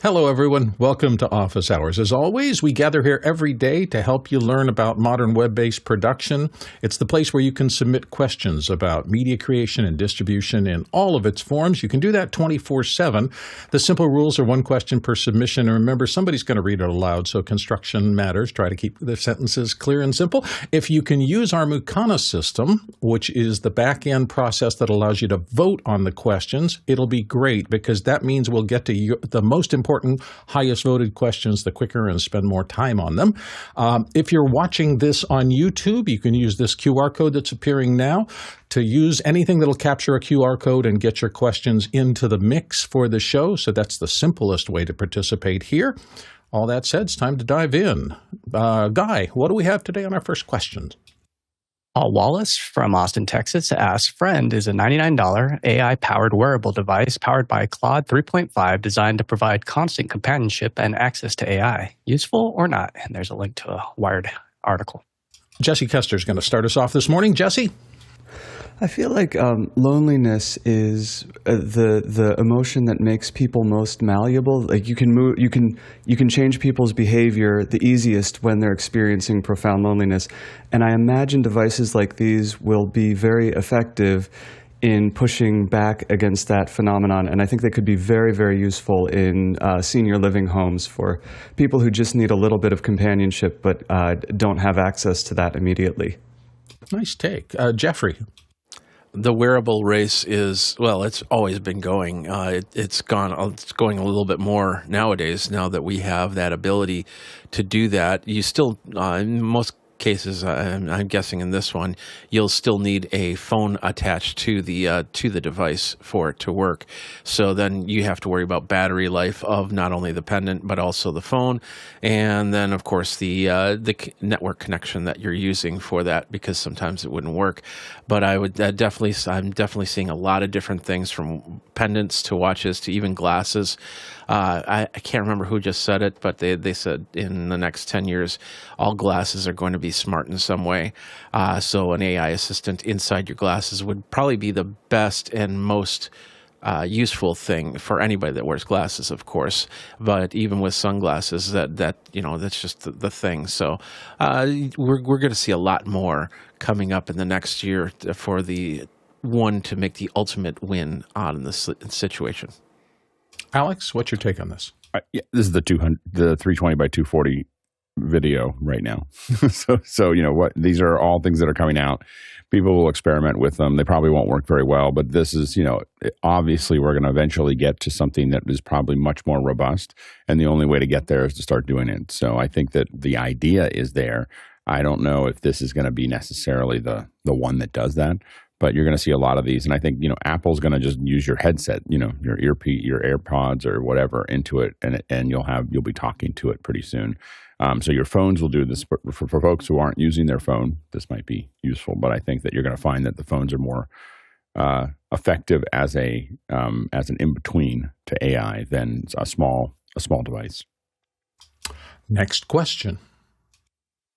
Hello, everyone. Welcome to Office Hours. As always, we gather here every day to help you learn about modern web-based production. It's the place where you can submit questions about media creation and distribution in all of its forms. You can do that 24/7. The simple rules are one question per submission. And remember, somebody's going to read it aloud, so construction matters. Try to keep the sentences clear and simple. If you can use our Mukana system, which is the back-end process that allows you to vote on the questions, it'll be great because that means we'll get to the most important, highest voted questions the quicker and spend more time on them. If you're watching this on YouTube, you can use this QR code that's appearing now to use anything that'll capture a QR code and get your questions into the mix for the show. So that's the simplest way to participate here. All that said, it's time to dive in. Guy, what do we have today on our first question? Paul Wallace from Austin, Texas asks, Friend is a $99 AI-powered wearable device powered by Claude 3.5 designed to provide constant companionship and access to AI. Useful or not? And there's a link to a Wired article. Jesse Kester is going to start us off this morning. Jesse? I feel like loneliness is the emotion that makes people most malleable. Like you can change people's behavior the easiest when they're experiencing profound loneliness. And I imagine devices like these will be very effective in pushing back against that phenomenon. And I think they could be very, very useful in senior living homes for people who just need a little bit of companionship but don't have access to that immediately. Nice take. Jeffrey? The wearable race is, well, it's always been going. It's going a little bit more nowadays now that we have that ability to do that. You still, in most cases, I'm guessing in this one, you'll still need a phone attached to the device for it to work. So then you have to worry about battery life of not only the pendant but also the phone, and then of course the network connection that you're using for that, because sometimes it wouldn't work. But I'm definitely seeing a lot of different things, from pendants to watches to even glasses. I can't remember who just said it, but they said in the next 10 years, all glasses are going to be smart in some way. So an AI assistant inside your glasses would probably be the best and most useful thing for anybody that wears glasses, of course. But even with sunglasses, that's just the thing. So we're going to see a lot more coming up in the next year for the one to make the ultimate win out in this situation. Alex, what's your take on this? Yeah, this is the 320 by 240 video right now. so you know what? These are all things that are coming out. People will experiment with them. They probably won't work very well, but this is, obviously we're going to eventually get to something that is probably much more robust, and the only way to get there is to start doing it. So I think that the idea is there. I don't know if this is going to be necessarily the one that does that. But you're going to see a lot of these, and I think Apple's going to just use your headset, your earpiece, your AirPods or whatever into it, and you'll be talking to it pretty soon. So your phones will do this. For folks who aren't using their phone, this might be useful. But I think that you're going to find that the phones are more effective as an in between to AI than a small device. Next question.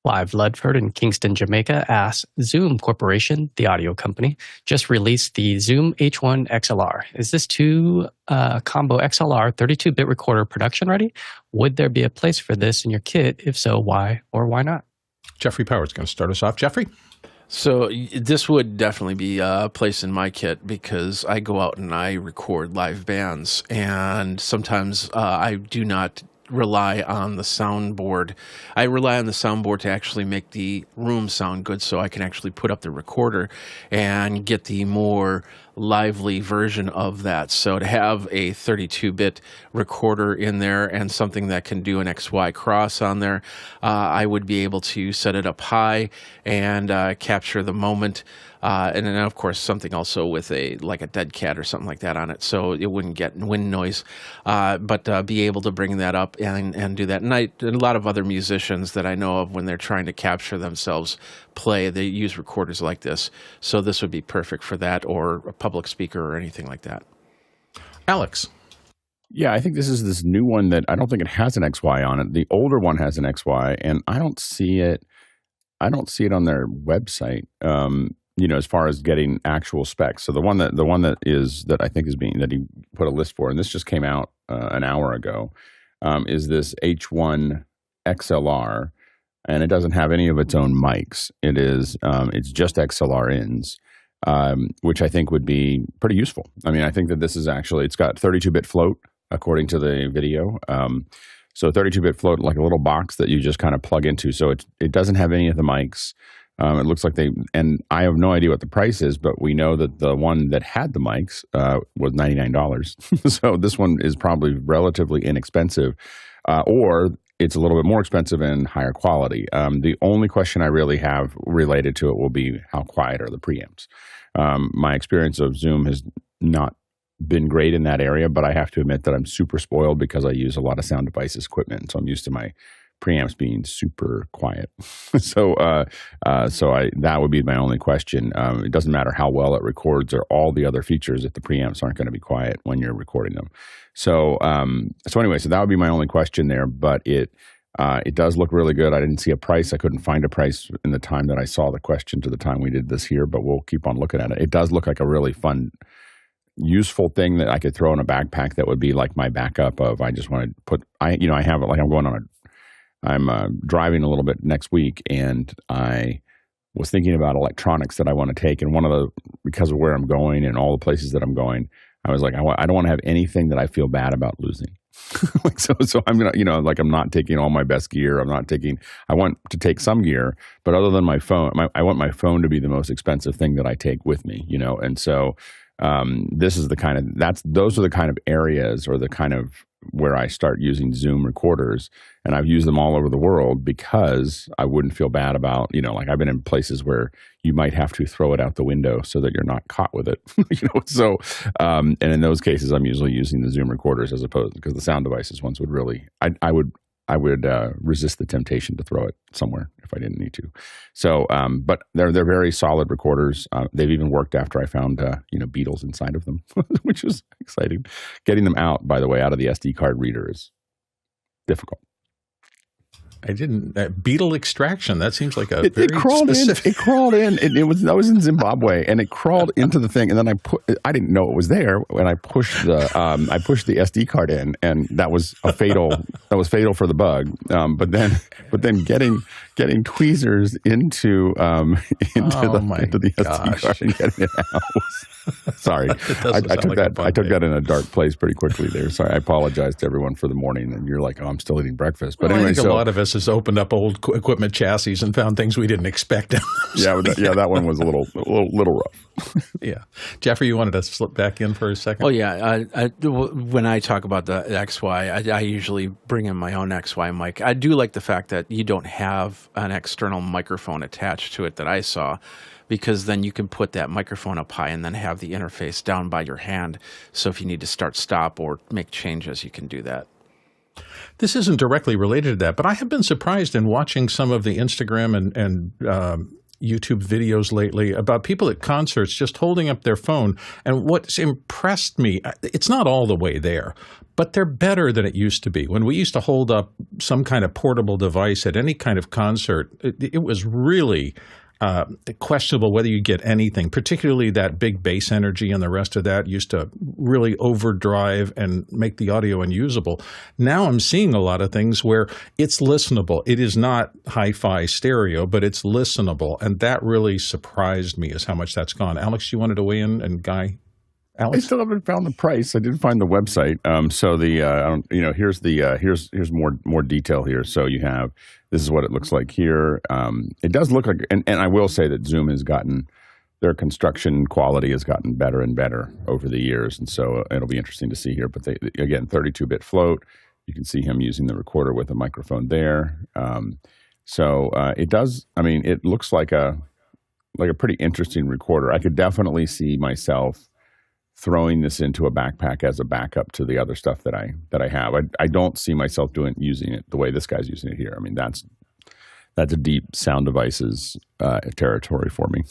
LowerThird in Kingston, Jamaica asks, Zoom Corporation, the audio company, just released the Zoom H1 XLR. Is this combo XLR 32-bit recorder production ready? Would there be a place for this in your kit? If so, why or why not? Jeffrey Power's going to start us off. Jeffrey? So this would definitely be a place in my kit, because I go out and I record live bands, and sometimes I do not rely on the soundboard. I rely on the soundboard to actually make the room sound good, so I can actually put up the recorder and get the more lively version of that. So to have a 32-bit recorder in there and something that can do an XY cross on there, I would be able to set it up high and capture the moment. And then, of course, something also with like a dead cat or something like that on it, so it wouldn't get wind noise. But be able to bring that up and do that. And a lot of other musicians that I know of, when they're trying to capture themselves play, they use recorders like this. So this would be perfect for that, or a public speaker or anything like that. Alex? Yeah, I think this is this new one that I don't think it has an XY on it. The older one has an XY, and I don't see it on their website. as far as getting actual specs. So the one that I think is that he put a list for, and this just came out an hour ago, is this H1 XLR, and it doesn't have any of its own mics. It's just XLR ins, which I think would be pretty useful. I mean, I think that this is actually, it's got 32-bit float according to the video. So 32-bit float, like a little box that you just kind of plug into. So it doesn't have any of the mics. It looks like and I have no idea what the price is, but we know that the one that had the mics was $99. So this one is probably relatively inexpensive, or it's a little bit more expensive and higher quality. The only question I really have related to it will be how quiet are the preamps. My experience of Zoom has not been great in that area, but I have to admit that I'm super spoiled because I use a lot of sound devices equipment, so I'm used to my preamps being super quiet. So that would be my only question. It doesn't matter how well it records or all the other features if the preamps aren't going to be quiet when you're recording them. So anyway, so that would be my only question there, but it does look really good. I didn't see a price. I couldn't find a price in the time that I saw the question to the time we did this here, but we'll keep on looking at it. It does look like a really fun, useful thing that I could throw in a backpack that would be like my backup of, I just want to put, I have it, like I'm driving a little bit next week, and I was thinking about electronics that I want to take, and because of where I'm going and all the places that I'm going, I was like, I don't want to have anything that I feel bad about losing. So I'm going to, I'm not taking all my best gear. I want to take some gear, but other than my phone, I want my phone to be the most expensive thing that I take with me, and so those are the kind of areas, or the kind of where I start using Zoom recorders, and I've used them all over the world because I wouldn't feel bad about, I've been in places where you might have to throw it out the window so that you're not caught with it, so, and in those cases, I'm usually using the Zoom recorders as opposed, because the sound devices ones would really, I would resist the temptation to throw it somewhere if I didn't need to. So, but they're very solid recorders. They've even worked after I found beetles inside of them, which was exciting. Getting them out, by the way, out of the SD card reader is difficult. I didn't. Beetle extraction. That seems like It crawled specific. in. It crawled in. I was in Zimbabwe, and it crawled into the thing. And then I didn't know it was there when I pushed the SD card in, and that was fatal for the bug. But then getting tweezers into the SD card and getting it out was, sorry. I took that in a dark place pretty quickly there. Sorry, I apologize to everyone for the morning. And you're like, oh, I'm still eating breakfast. But anyway, I think a lot of us has opened up old equipment chassis and found things we didn't expect. That one was a little rough. Yeah, Jeffrey, you wanted to slip back in for a second? Oh yeah, when I talk about the XY, I usually bring in my own XY mic. I do like the fact that you don't have an external microphone attached to it that I saw, because then you can put that microphone up high and then have the interface down by your hand. So if you need to stop, or make changes, you can do that. This isn't directly related to that, but I have been surprised in watching some of the Instagram and YouTube videos lately about people at concerts just holding up their phone. And what's impressed me, it's not all the way there, but they're better than it used to be. When we used to hold up some kind of portable device at any kind of concert, it was really questionable whether you get anything, particularly that big bass energy, and the rest of that used to really overdrive and make the audio unusable. Now I'm seeing a lot of things where it's listenable. It is not hi-fi stereo, but it's listenable, and that really surprised me, is how much that's gone. Alex, you wanted to weigh in, and Guy? Alex? I still haven't found the price. I didn't find the website. So here's more detail here. So this is what it looks like here. It does look like, and I will say that Zoom has gotten, their construction quality has gotten better and better over the years. And so it'll be interesting to see here. But again, 32-bit float. You can see him using the recorder with a microphone there. It does, it looks like a pretty interesting recorder. I could definitely see myself throwing this into a backpack as a backup to the other stuff that I have. I don't see myself using it the way this guy's using it here. That's a deep sound devices territory for me.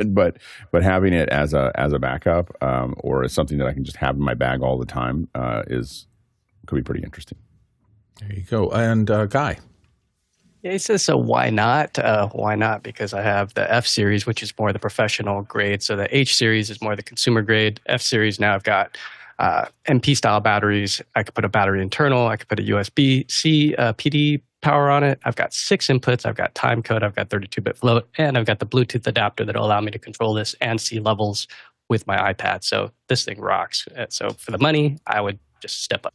but having it as a backup or as something that I can just have in my bag all the time could be pretty interesting. There you go. And Guy. Yeah, he says, so why not? Why not? Because I have the F series, which is more the professional grade. So the H series is more the consumer grade. F series, now I've got MP style batteries. I could put a battery internal. I could put a USB-C PD power on it. I've got 6 inputs. I've got time code. I've got 32-bit float. And I've got the Bluetooth adapter that will allow me to control this and see levels with my iPad. So this thing rocks. So for the money, I would just step up.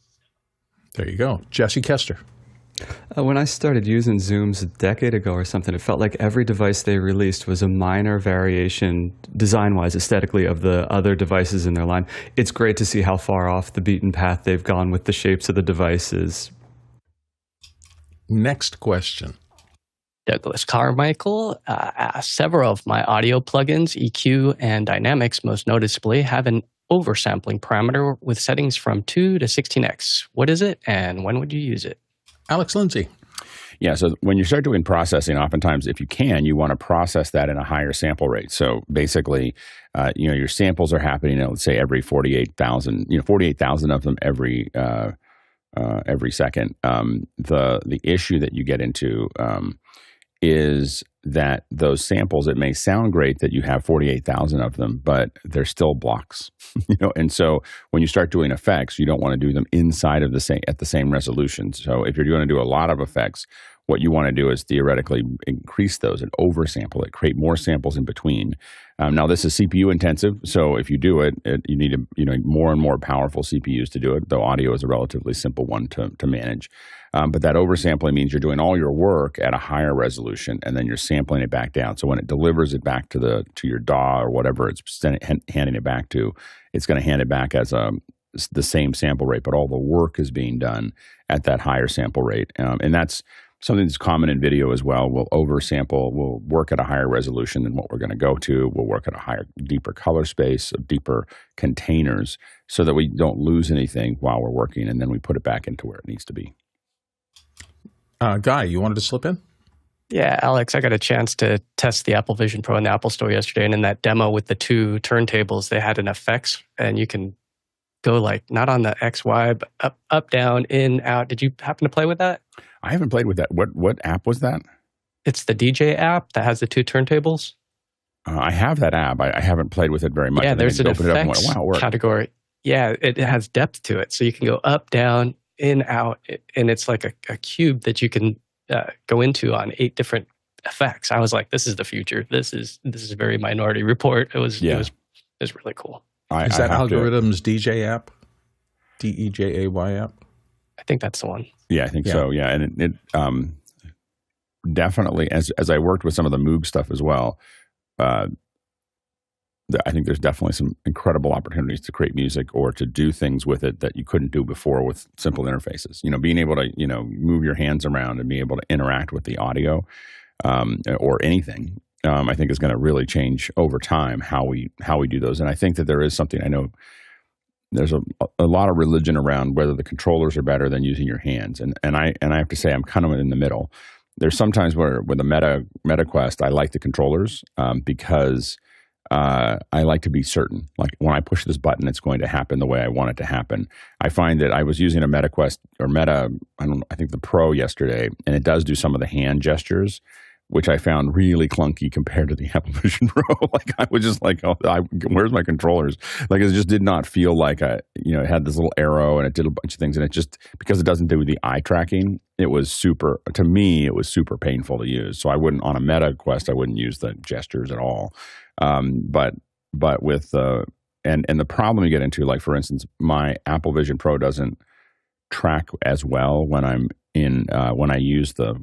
There you go. Jesse Kester. When I started using Zooms a decade ago or something, it felt like every device they released was a minor variation, design-wise, aesthetically, of the other devices in their line. It's great to see how far off the beaten path they've gone with the shapes of the devices. Next question. Douglas Carmichael asked, several of my audio plugins, EQ and Dynamics most noticeably, have an oversampling parameter with settings from 2 to 16x. What is it, and when would you use it? Alex Lindsay. Yeah, so when you start doing processing, oftentimes, if you can, you want to process that in a higher sample rate. So basically, your samples are happening at, let's say, every 48,000, 48,000 of them every second. The issue that you get into is that those samples, it may sound great that you have 48,000 of them, but they're still blocks, and so when you start doing effects, you don't want to do them inside of at the same resolution. So if you're going to do a lot of effects, what you want to do is theoretically increase those and oversample it, create more samples in between. Now, this is CPU intensive, so if you do it, you need more and more powerful CPUs to do it, though audio is a relatively simple one to manage. But that oversampling means you're doing all your work at a higher resolution, and then you're sampling it back down. So when it delivers it back to your DAW or whatever it's handing it back to, it's going to hand it back as the same sample rate, but all the work is being done at that higher sample rate. And that's something that's common in video as well. We'll oversample, we'll work at a higher resolution than what we're going to go to. We'll work at a higher, deeper color space, deeper containers, so that we don't lose anything while we're working, and then we put it back into where it needs to be. Guy, you wanted to slip in? Yeah, Alex, I got a chance to test the Apple Vision Pro in the Apple Store yesterday, and in that demo with the 2 turntables, they had an effects, and you can go not on the XY, but up, down, in, out. Did you happen to play with that? I haven't played with that. What app was that? It's the DJ app that has the 2 turntables. I have that app. I haven't played with it very much. Yeah, there's an effects category. Yeah, it has depth to it. So you can go up, down, in, out, and it's like a cube that you can go into on 8 different effects. I was like, this is the future. This is very Minority Report. It was really cool. Is that Algorithm's DJ app? DEJAY app? I think that's the one. Yeah, I think so. Yeah, and it definitely, as I worked with some of the Moog stuff as well, I think there's definitely some incredible opportunities to create music or to do things with it that you couldn't do before with simple interfaces. Being able to move your hands around and be able to interact with the audio or anything, I think is going to really change over time how we do those. And I think that there is something, I know there's a lot of religion around whether the controllers are better than using your hands, and I have to say I'm kind of in the middle. There's sometimes where with the MetaQuest, I like the controllers because I like to be certain. Like when I push this button, it's going to happen the way I want it to happen. I find that I was using a MetaQuest or I think the Pro yesterday, and it does do some of the hand gestures, which I found really clunky compared to the Apple Vision Pro. I was just like, where's my controllers? It just did not feel like it had this little arrow and it did a bunch of things. And it just, because it doesn't do the eye tracking, it was super painful to use. So I wouldn't, on a MetaQuest, I wouldn't use the gestures at all. But with and the problem you get into, for instance, my Apple Vision Pro doesn't track as well when I'm when I use the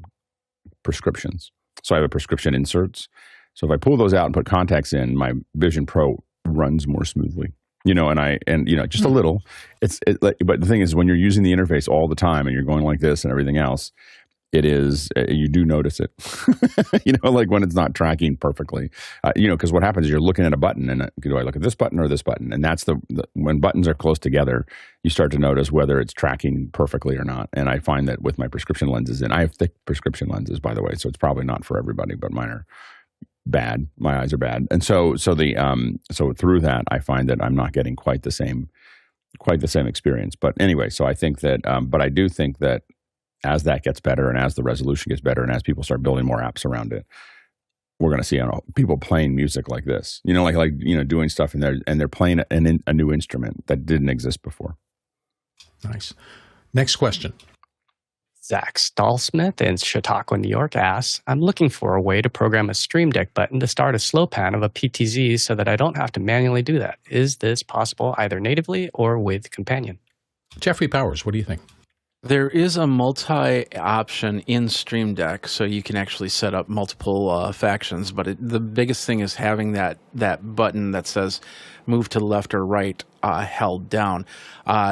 prescriptions. So I have a prescription inserts. So if I pull those out and put contacts in, my Vision Pro runs more smoothly. Just a little. But the thing is, when you're using the interface all the time and you're going like this and everything else, it is, you do notice it, when it's not tracking perfectly, because what happens is you're looking at a button and do I look at this button or this button? And that's when buttons are close together, you start to notice whether it's tracking perfectly or not. And I find that with my prescription lenses, and I have thick prescription lenses, by the way, so it's probably not for everybody, but mine are bad. My eyes are bad. And so through that, I find that I'm not getting quite the same experience. But anyway, so I think that, but I do think that as that gets better and as the resolution gets better and as people start building more apps around it, we're going to see people playing music like this, doing stuff and they're playing a new instrument that didn't exist before. Nice. Next question. Zach Stahlsmith in Chautauqua, New York asks, I'm looking for a way to program a Stream Deck button to start a slow pan of a PTZ so that I don't have to manually do that. Is this possible either natively or with Companion? Jeffrey Powers, what do you think? There is a multi-option in Stream Deck, so you can actually set up multiple factions. But the biggest thing is having that button that says move to the left or right held down.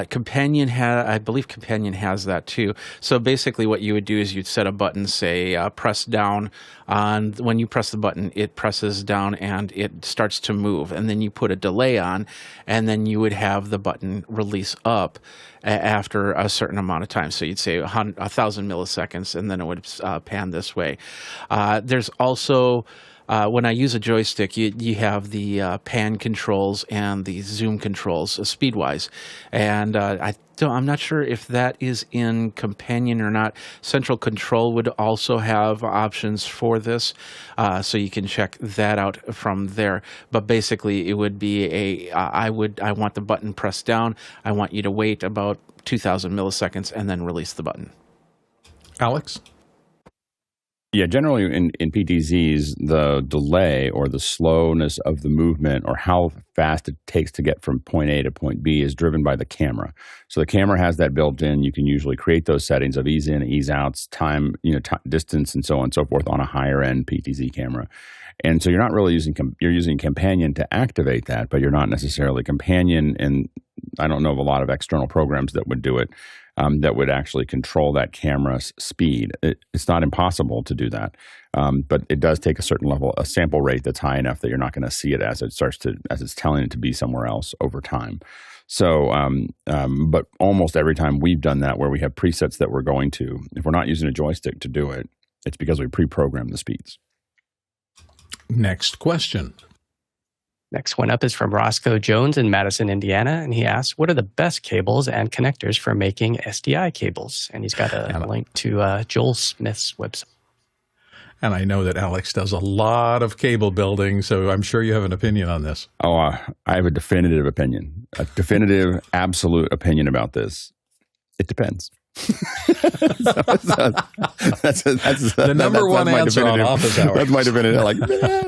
Companion I believe Companion has that too. So basically, what you would do is you'd set a button, say press down. When you press the button, it presses down and it starts to move, and then you put a delay on, and then you would have the button release up after a certain amount of time. So you'd say 1,000 milliseconds, and then it would pan this way. There's also, when I use a joystick, you have the pan controls and the zoom controls speed-wise. And I'm not sure if that is in Companion or not. Central Control would also have options for this, so you can check that out from there. But basically, it would be I want the button pressed down. I want you to wait about 2,000 milliseconds and then release the button. Alex? Yeah, generally in PTZs, the delay or the slowness of the movement or how fast it takes to get from point A to point B is driven by the camera. So the camera has that built in. You can usually create those settings of ease in, ease outs, time, distance, and so on and so forth on a higher end PTZ camera. And so you're not really you're using Companion to activate that, but you're not necessarily Companion. And I don't know of a lot of external programs that would do it. That would actually control that camera's speed. It's not impossible to do that, but it does take a certain level, a sample rate that's high enough that you're not going to see it as it's telling it to be somewhere else over time. So, but almost every time we've done that, where we have presets that we're going to, if we're not using a joystick to do it, it's because we pre-program the speeds. Next question. Next one up is from Roscoe Jones in Madison, Indiana, and he asks, what are the best cables and connectors for making SDI cables? And he's got a link to Joel Smith's website. And I know that Alex does a lot of cable building, so I'm sure you have an opinion on this. Oh, I have a definitive opinion, absolute opinion about this. It depends. That's the number one answer on office hours. That's my definitive.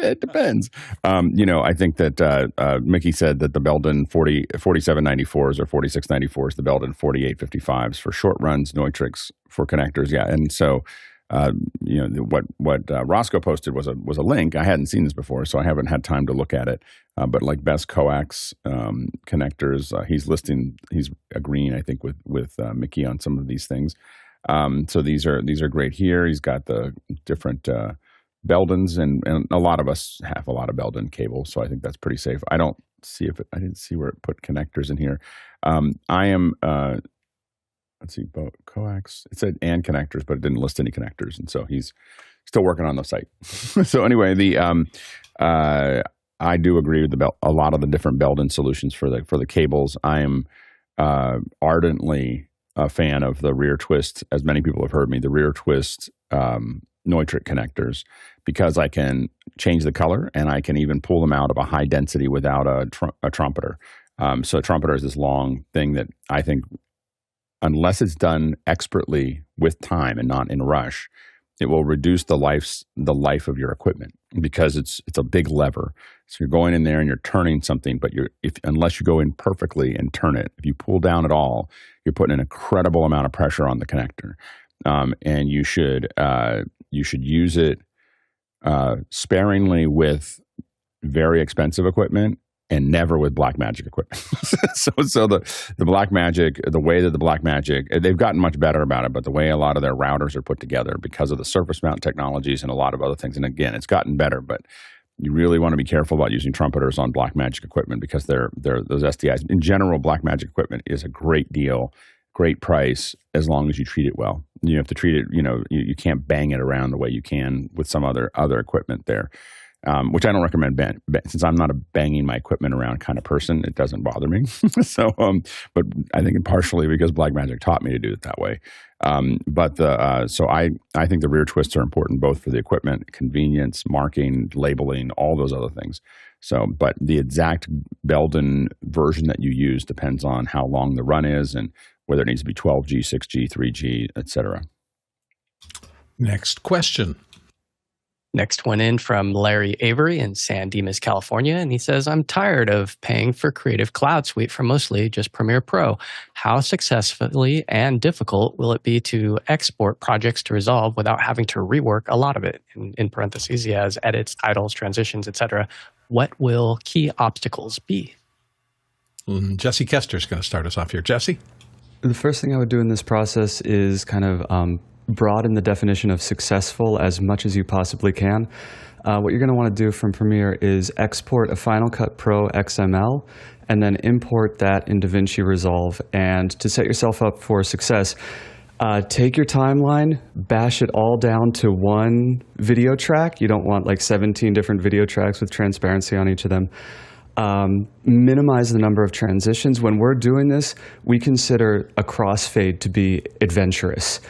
It depends. I think that Mickey said that the Belden 4794s or 4694s, the Belden 4855s for short runs, Neutrix for connectors. Yeah, and so what Roscoe posted was a link. I hadn't seen this before, so I haven't had time to look at it. But like best coax connectors, he's agreeing, I think, with Mickey on some of these things. So these are great here. He's got the different Beldens, and a lot of us have a lot of Belden cables, so I think that's pretty safe. I didn't see where it put connectors in here. I am. Let's see, coax. It said and connectors, but it didn't list any connectors, and so he's still working on the site. So anyway, I do agree with a lot of the different Belden solutions for the cables. I am ardently a fan of the rear twist, as many people have heard me, the rear twist Neutrix connectors, because I can change the color and I can even pull them out of a high density without a trumpeter. So a trumpeter is this long thing that I think, unless it's done expertly with time and not in a rush, it will reduce the life of your equipment, because it's a big lever. So you're going in there and you're turning something, but unless you go in perfectly and turn it, if you pull down at all, you're putting an incredible amount of pressure on the connector. And you should use it sparingly with very expensive equipment, and never with Blackmagic equipment. so the Blackmagic, the way that the Blackmagic, they've gotten much better about it, but the way a lot of their routers are put together because of the surface mount technologies and a lot of other things, and again, it's gotten better, but you really want to be careful about using trumpeters on Blackmagic equipment, because they're those SDIs. In general, Blackmagic equipment is a great deal, great price, as long as you treat it well. You have to treat it, you can't bang it around the way you can with some other equipment there. which I don't recommend. Since I'm not a banging my equipment around kind of person, it doesn't bother me. So, but I think partially because Blackmagic taught me to do it that way. So I think the rear twists are important both for the equipment, convenience, marking, labeling, all those other things. So, but the exact Belden version that you use depends on how long the run is and whether it needs to be 12G, 6G, 3G, etc. Next question. Next one in from Larry Avery in San Dimas, California. And he says, I'm tired of paying for Creative Cloud Suite for mostly just Premiere Pro. How successfully and difficult will it be to export projects to Resolve without having to rework a lot of it? In parentheses, he has edits, titles, transitions, etc. What will key obstacles be? Jesse Kester is going to start us off here. Jesse? The first thing I would do in this process is kind of broaden the definition of successful as much as you possibly can. What you're going to want to do from Premiere is export a Final Cut Pro XML and then import that in DaVinci Resolve. And to set yourself up for success, take your timeline, bash it all down to one video track. You don't want like 17 different video tracks with transparency on each of them. Minimize the number of transitions. When we're doing this, we consider a crossfade to be adventurous.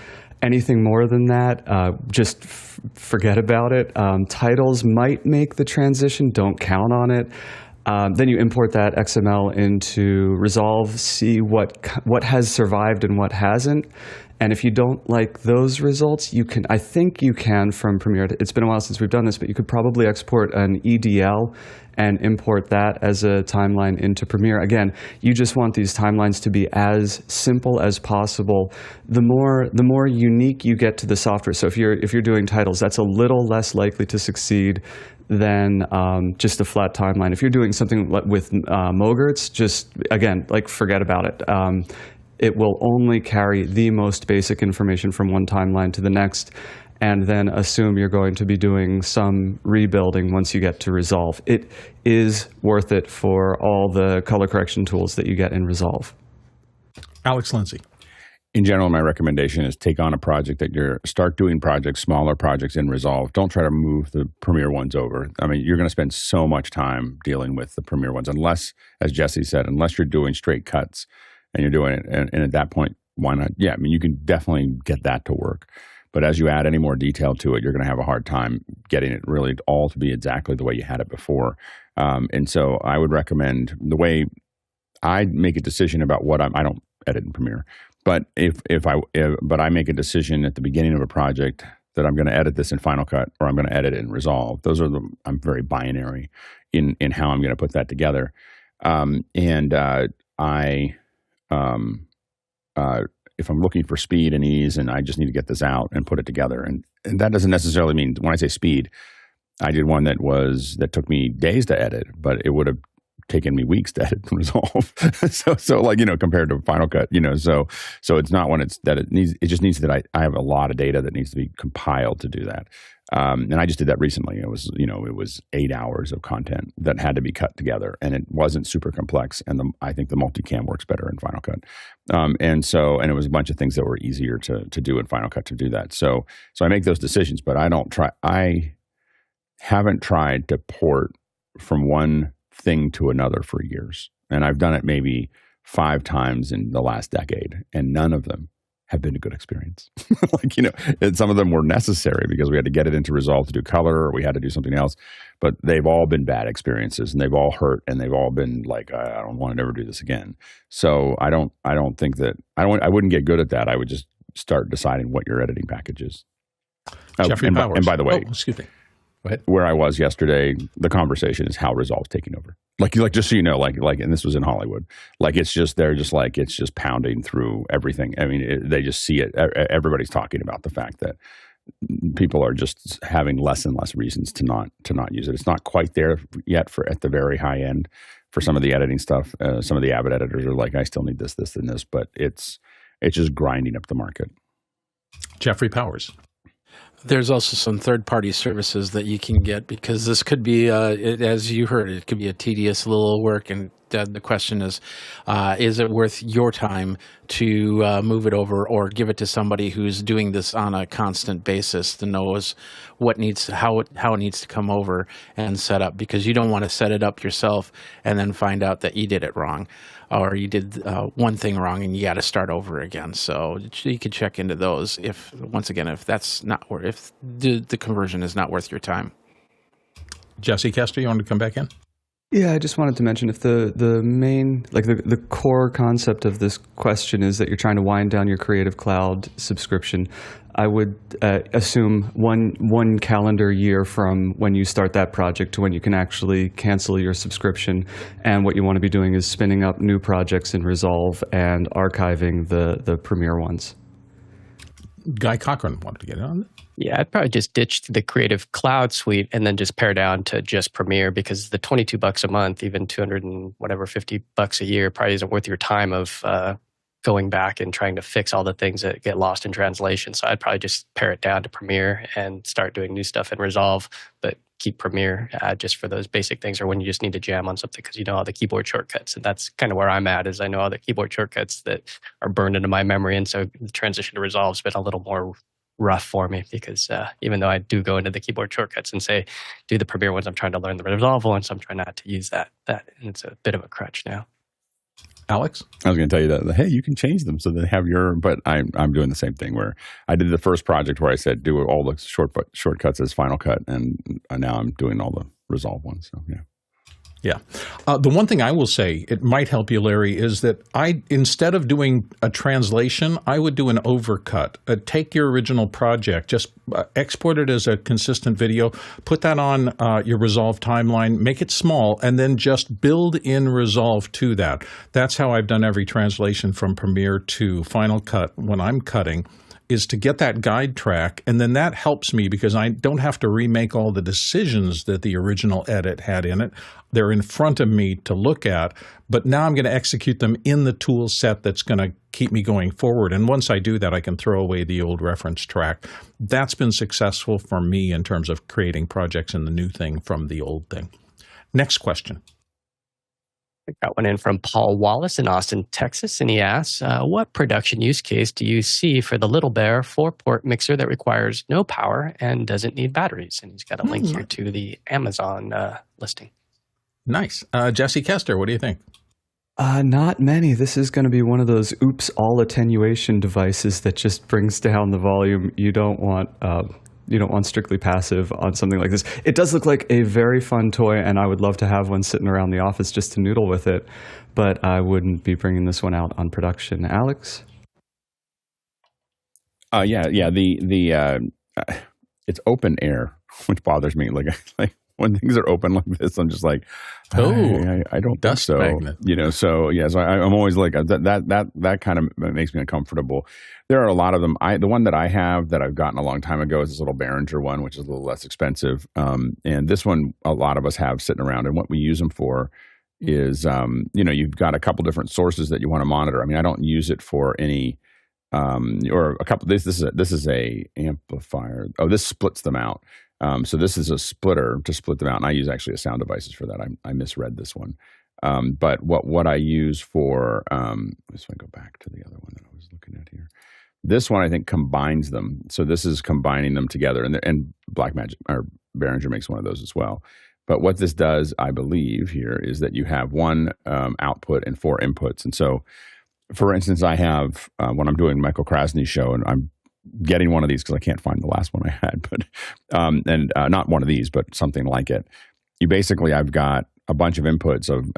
Anything more than that, just forget about it. Titles might make the transition, don't count on it. Then you import that XML into Resolve, see what has survived and what hasn't. And if you don't like those results, I think you can from Premiere. It's been a while since we've done this, but you could probably export an EDL and import that as a timeline into Premiere. Again, you just want these timelines to be as simple as possible. The more unique you get to the software. So if you're doing titles, that's a little less likely to succeed than just a flat timeline. If you're doing something with Mogerts, just again, like forget about it. It will only carry the most basic information from one timeline to the next, and then assume you're going to be doing some rebuilding once you get to Resolve. It is worth it for all the color correction tools that you get in Resolve. Alex Lindsay. In general, my recommendation is take on a project start doing projects, smaller projects in Resolve. Don't try to move the Premiere ones over. I mean, you're going to spend so much time dealing with the Premiere ones, unless, as Jesse said, unless you're doing straight cuts and you're doing it. And at that point, why not? Yeah, I mean, you can definitely get that to work. But as you add any more detail to it, you're going to have a hard time getting it really all to be exactly the way you had it before. And so I would recommend the way I make a decision about what I don't edit in Premiere, but but I make a decision at the beginning of a project that I'm going to edit this in Final Cut or I'm going to edit it in Resolve. I'm very binary in how I'm going to put that together. If I'm looking for speed and ease and I just need to get this out and put it together. And that doesn't necessarily mean, when I say speed, I did one that took me days to edit, but it would have taken me weeks to edit and Resolve. so like, compared to Final Cut, so it's not when it just needs that I have a lot of data that needs to be compiled to do that. And I just did that recently. It was 8 hours of content that had to be cut together, and it wasn't super complex. And I think the multicam works better in Final Cut. And it was a bunch of things that were easier to do in Final Cut to do that. So I make those decisions, but I haven't tried to port from one thing to another for years. And I've done it maybe 5 times in the last decade, and none of them have been a good experience. And some of them were necessary because we had to get it into Resolve to do color, or we had to do something else, but they've all been bad experiences, and they've all hurt, and they've all been like, I don't want to ever do this again. So I don't think that I wouldn't get good at that. I would just start deciding what your editing package is. Jeffrey Powers. And by the way, excuse me. Go ahead. Where I was yesterday, the conversation is how Resolve's taking over. Like just so you know, and this was in Hollywood. It's just pounding through everything. I mean, they just see it. Everybody's talking about the fact that people are just having less and less reasons to not use it. It's not quite there yet at the very high end for some of the editing stuff. Some of the Avid editors are like, I still need this, and this, but it's just grinding up the market. Jeffrey Powers. There's also some third-party services that you can get, because this could be, as you heard, it could be a tedious little work and the question is it worth your time to move it over or give it to somebody who's doing this on a constant basis to know how it needs to come over and set up, because you don't want to set it up yourself and then find out that you did it wrong, or you did one thing wrong and you got to start over again. So you could check into those if that's not worth, if the conversion is not worth your time. Jesse Kester, you want to come back in? Yeah, I just wanted to mention, if the main, like the core concept of this question is that you're trying to wind down your Creative Cloud subscription, I would assume one calendar year from when you start that project to when you can actually cancel your subscription. And what you want to be doing is spinning up new projects in Resolve and archiving the Premiere ones. Guy Cochran wanted to get in on it. Yeah, I'd probably just ditch the Creative Cloud suite and then just pare down to just Premiere, because the $22 a month, even $50 a year, probably isn't worth your time of going back and trying to fix all the things that get lost in translation. So I'd probably just pare it down to Premiere and start doing new stuff in Resolve, but keep Premiere just for those basic things, or when you just need to jam on something because you know all the keyboard shortcuts. And that's kind of where I'm at, is I know all the keyboard shortcuts that are burned into my memory. And so the transition to Resolve's been a little more rough for me, because even though I do go into the keyboard shortcuts and say, do the Premiere ones, I'm trying to learn the Resolve ones. I'm trying not to use that. And it's a bit of a crutch now. Alex? I was going to tell you that, hey, you can change them so they have but I'm doing the same thing where I did the first project where I said, do all the shortcuts as Final Cut, and now I'm doing all the Resolve ones. So, yeah. Yeah. The one thing I will say, it might help you, Larry, is that instead of doing a translation, I would do an overcut. Take your original project, just export it as a consistent video, put that on your Resolve timeline, make it small, and then just build in Resolve to that. That's how I've done every translation from Premiere to Final Cut when I'm cutting, is to get that guide track, and then that helps me because I don't have to remake all the decisions that the original edit had in it. They're in front of me to look at, but now I'm going to execute them in the tool set that's going to keep me going forward. And once I do that, I can throw away the old reference track. That's been successful for me in terms of creating projects in the new thing from the old thing. Next question. I got one in from Paul Wallace in Austin, Texas, and he asks, what production use case do you see for the Little Bear 4-port mixer that requires no power and doesn't need batteries? And he's got a link here to the Amazon listing. Nice. Jesse Kester, what do you think? Not many. This is going to be one of those all attenuation devices that just brings down the volume. You don't want strictly passive on something like this. It does look like a very fun toy, and I would love to have one sitting around the office just to noodle with it, but I wouldn't be bringing this one out on production. Alex? It's open air, which bothers me. Like when things are open like this, I'm just like, I don't think so. Magnet. So I'm always like that kind of makes me uncomfortable. There are a lot of them. The one that I have that I've gotten a long time ago is this little behringer one, which is a little less expensive. And this one, a lot of us have sitting around, and what we use them for is, you've got a couple different sources that you want to monitor. I mean, I don't use it for any, or a couple. This is a amplifier. Oh, this splits them out. So this is a splitter to split them out, and I use actually a sound devices for that. I misread this one. But what I use for, let's go back to the other one that I was looking at here. This one I think combines them. So this is combining them together, and Blackmagic or Behringer makes one of those as well. But what this does, I believe, here is that you have one output and 4 inputs. And so, for instance, I have when I'm doing Michael Krasny's show, and I'm getting one of these because I can't find the last one I had, but not one of these, but something like it. I've got a bunch of inputs of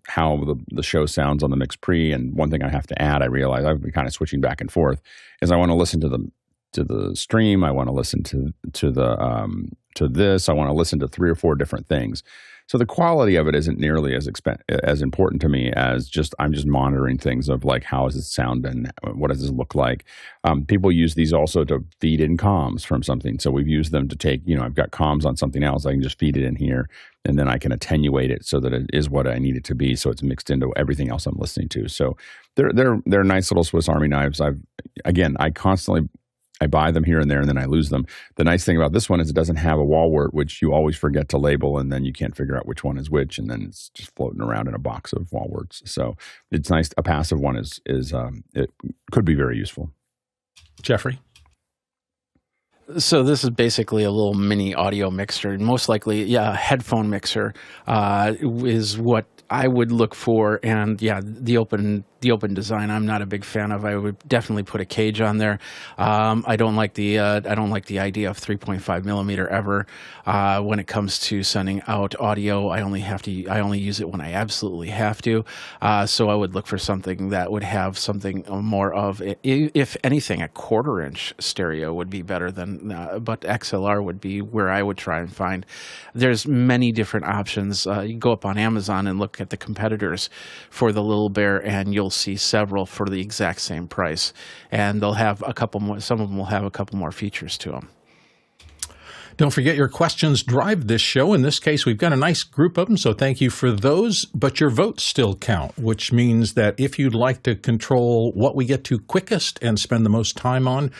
how the show sounds on the mix pre, and one thing I have to add, I realize I've been kind of switching back and forth, is I want to listen to the stream, I want to listen to this, I want to listen to 3 or 4 different things. So the quality of it isn't nearly as important to me as I'm just monitoring things of like, how does it sound and what does this look like? People use these also to feed in comms from something. So we've used them to take, I've got comms on something else. I can just feed it in here, and then I can attenuate it so that it is what I need it to be. So it's mixed into everything else I'm listening to. So they're nice little Swiss Army knives. I I buy them here and there, and then I lose them. The nice thing about this one is it doesn't have a wall wart, which you always forget to label, and then you can't figure out which one is which, and then it's just floating around in a box of wall warts. So it's nice. A passive one is it could be very useful. Jeffrey? So this is basically a little mini audio mixer. Most likely, a headphone mixer is what I would look for. And the open design, I'm not a big fan of. I would definitely put a cage on there. I don't like the idea of 3.5 millimeter ever. When it comes to sending out audio, I only use it when I absolutely have to. So I would look for something that would have something more of, if anything, a 1/4 inch stereo would be better than, but XLR would be where I would try and find. There's many different options. You go up on Amazon and look at the competitors for the Little Bear, and you'll see several for the exact same price, and they'll have a couple more. Some of them will have a couple more features to them. Don't forget, your questions drive this show. In this case, we've got a nice group of them, so thank you for those. But your votes still count, which means that if you'd like to control what we get to quickest and spend the most time on,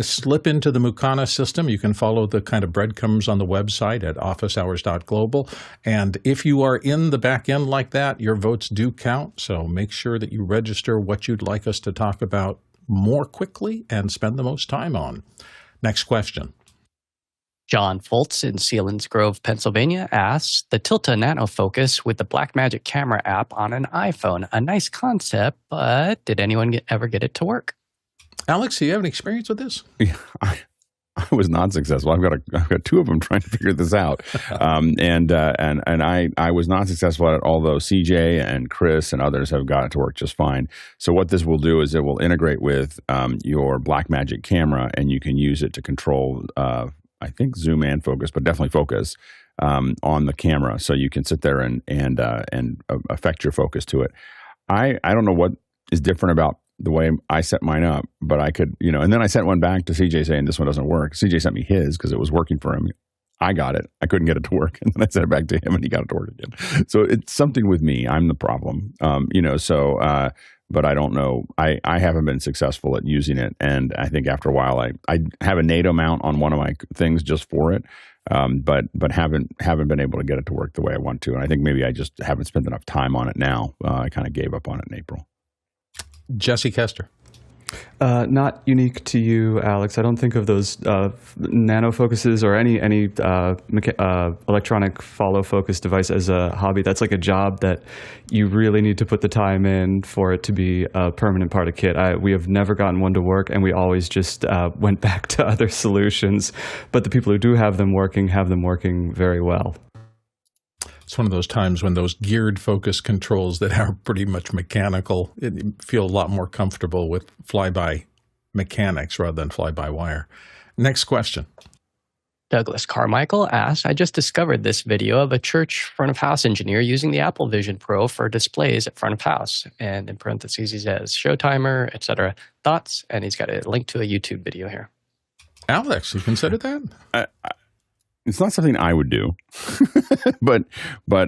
slip into the Mukana system. You can follow the kind of breadcrumbs on the website at officehours.global. And if you are in the back end like that, your votes do count. So make sure that you register what you'd like us to talk about more quickly and spend the most time on. Next question. John Foltz in Selinsgrove, Pennsylvania asks, the Tilta Nano-Focus with the Blackmagic Camera app on an iPhone. A nice concept, but did anyone ever get it to work? Alex, do you have any experience with this? Yeah, I was not successful. I've got two of them trying to figure this out, and I was not successful at it. Although CJ and Chris and others have got it to work just fine. So what this will do is it will integrate with your Blackmagic Camera, and you can use it to control. I think zoom and focus, but definitely focus on the camera. So you can sit there and affect your focus to it. I don't know what is different about the way I set mine up, but I could, and then I sent one back to CJ saying this one doesn't work. CJ sent me his because it was working for him. I got it. I couldn't get it to work. And then I sent it back to him and he got it to work again. So it's something with me. I'm the problem, but I don't know. I haven't been successful at using it. And I think after a while, I have a NATO mount on one of my things just for it, but haven't been able to get it to work the way I want to. And I think maybe I just haven't spent enough time on it now. I kind of gave up on it in April. Jesse Kester. Not unique to you, Alex. I don't think of those nano focuses or any electronic follow focus device as a hobby. That's like a job that you really need to put the time in for it to be a permanent part of kit. We have never gotten one to work, and we always just went back to other solutions. But the people who do have them working very well. It's one of those times when those geared focus controls that are pretty much mechanical feel a lot more comfortable with fly-by mechanics rather than fly-by-wire. Next question. Douglas Carmichael asks, I just discovered this video of a church front-of-house engineer using the Apple Vision Pro for displays at front of house. And in parentheses, he says, show timer, etc. Thoughts? And he's got a link to a YouTube video here. Alex, you considered that? It's not something I would do, but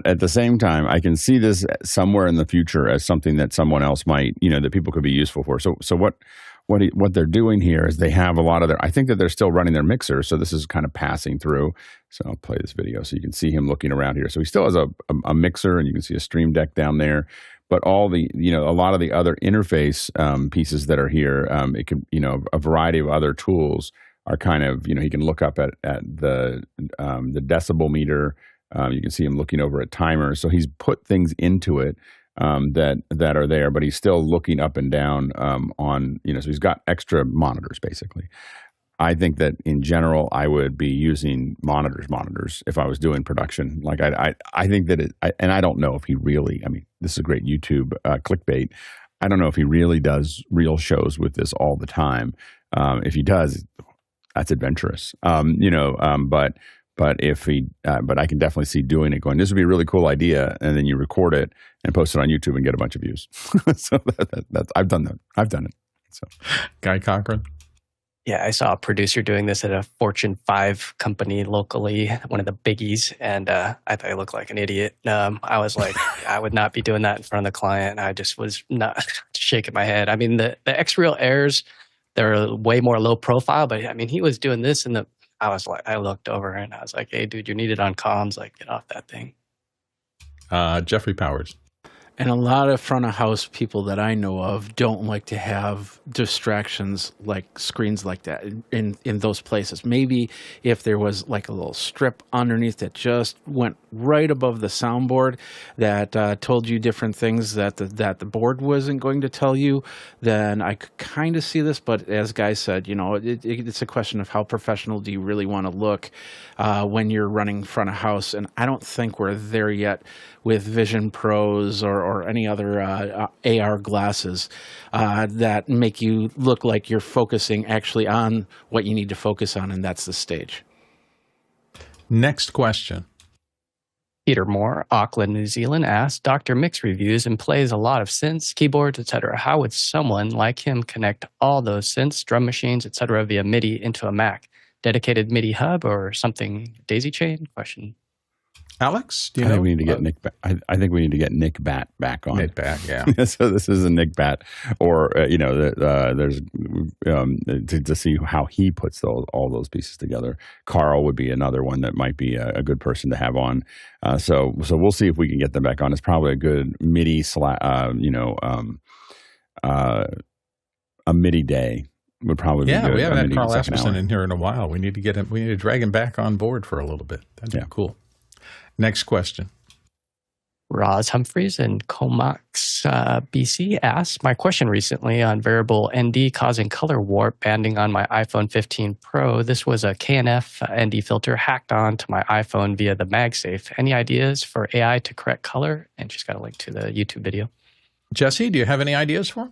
at the same time, I can see this somewhere in the future as something that someone else might, that people could be useful for. So what they're doing here is they have a lot of I think that they're still running their mixer. So this is kind of passing through. So I'll play this video so you can see him looking around here. So he still has a mixer, and you can see a Stream Deck down there. But all the, a lot of the other interface pieces that are here, it can, a variety of other tools are kind of, he can look up at the decibel meter. You can see him looking over at timers. So he's put things into it that are there, but he's still looking up and down on, so he's got extra monitors basically. I think that in general, I would be using monitors if I was doing production. Like I think that and I don't know if he really, this is a great YouTube clickbait. I don't know if he really does real shows with this all the time. If he does, that's adventurous, but if he, but I can definitely see doing it. Going, this would be a really cool idea, and then you record it and post it on YouTube and get a bunch of views. So that's I've done that. I've done it. So, Guy Cochran. Yeah, I saw a producer doing this at a Fortune 5 company locally, one of the biggies, and I thought I looked like an idiot. I was like, I would not be doing that in front of the client. I just was not shaking my head. The X-Real Airs they're way more low profile. But I mean, he was doing this, and I looked over and I was like, "Hey, dude, you need it on comms. Like, get off that thing." Jeffrey Powers. And a lot of front of house people that I know of don't like to have distractions like screens like that in those places. Maybe if there was like a little strip underneath that just went right above the soundboard that told you different things that the board wasn't going to tell you, then I could kind of see this. But as Guy said, it's a question of how professional do you really want to look when you're running front of house. And I don't think we're there yet with Vision Pros or any other AR glasses that make you look like you're focusing actually on what you need to focus on, and that's the stage. Next question. Peter Moore, Auckland, New Zealand, asked, Dr. Mix reviews and plays a lot of synths, keyboards, etc. How would someone like him connect all those synths, drum machines, etc. via MIDI into a Mac? Dedicated MIDI hub or something daisy chain? Question. Alex, do you I know? think we need to get Nick. I think we need to get Nick Bat back on. Nick Bat, yeah. So this is a Nick Bat, or there's to see how he puts all those pieces together. Carl would be another one that might be a good person to have on. So we'll see if we can get them back on. It's probably a good MIDI a MIDI day would probably be good. Yeah, we haven't had MIDI Carl second Asmussen hour. in here in a while. We need to get him. We need to drag him back on board for a little bit. That'd be cool. Next question. Roz Humphreys in Comox, BC asks, my question recently on variable ND causing color warp banding on my iPhone 15 Pro. This was a K&F ND filter hacked onto my iPhone via the MagSafe. Any ideas for AI to correct color? And she's got a link to the YouTube video. Jesse, do you have any ideas for him?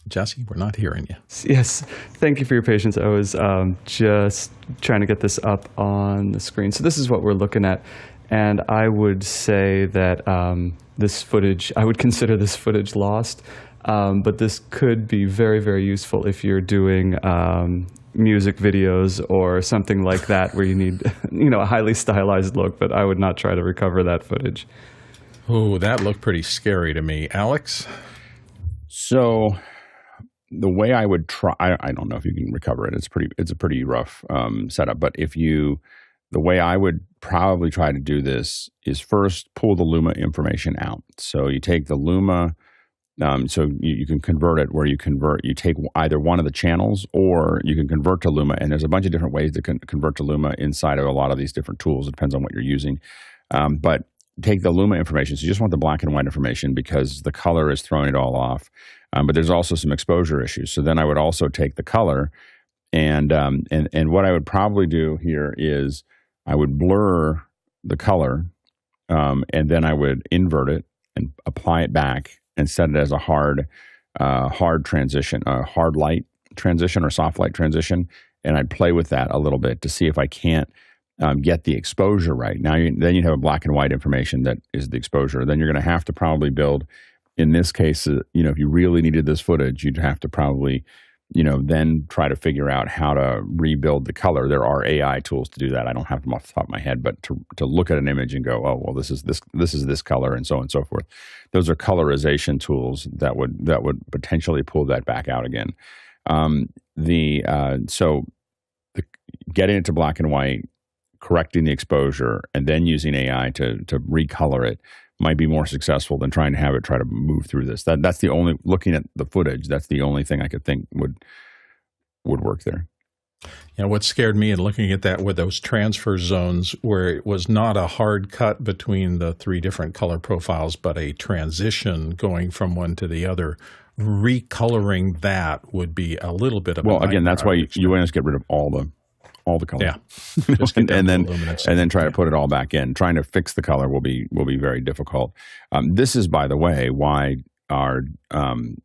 Jesse, we're not hearing you. Yes, thank you for your patience. I was just trying to get this up on the screen. So this is what we're looking at. And I would say that this footage, I would consider this footage lost. But this could be very, very useful if you're doing music videos or something like that where you need a highly stylized look. But I would not try to recover that footage. Oh, that looked pretty scary to me. Alex? So the way I would try, I don't know if you can recover it. It's a pretty rough setup. But the way I would probably try to do this is first pull the Luma information out. So you take the Luma, so you can convert it where you take either one of the channels or you can convert to Luma. And there's a bunch of different ways to convert to Luma inside of a lot of these different tools. It depends on what you're using. But take the Luma information. So you just want the black and white information because the color is throwing it all off. But there's also some exposure issues. So then I would also take the color and what I would probably do here is I would blur the color and then I would invert it and apply it back and set it as a hard transition, a hard light transition or soft light transition. And I'd play with that a little bit to see if I can't get the exposure right. Now, then you have a black and white information that is the exposure. Then you're going to have to probably build, in this case, if you really needed this footage, you'd have to probably, then try to figure out how to rebuild the color. There are AI tools to do that. I don't have them off the top of my head, but to look at an image and go, oh, well, this is this color, and so on and so forth. Those are colorization tools that would potentially pull that back out again. Getting it to black and white, correcting the exposure, and then using AI to recolor it might be more successful than trying to have it try to move through this. That's the only, looking at the footage, that's the only thing I could think would work there. Yeah, what scared me in looking at that were those transfer zones where it was not a hard cut between the three different color profiles, but a transition going from one to the other. Recoloring that would be a little bit of a again, that's why you want to get rid of all the color. Yeah. and then try to put it all back in. Trying to fix the color will be very difficult. This is, by the way, why our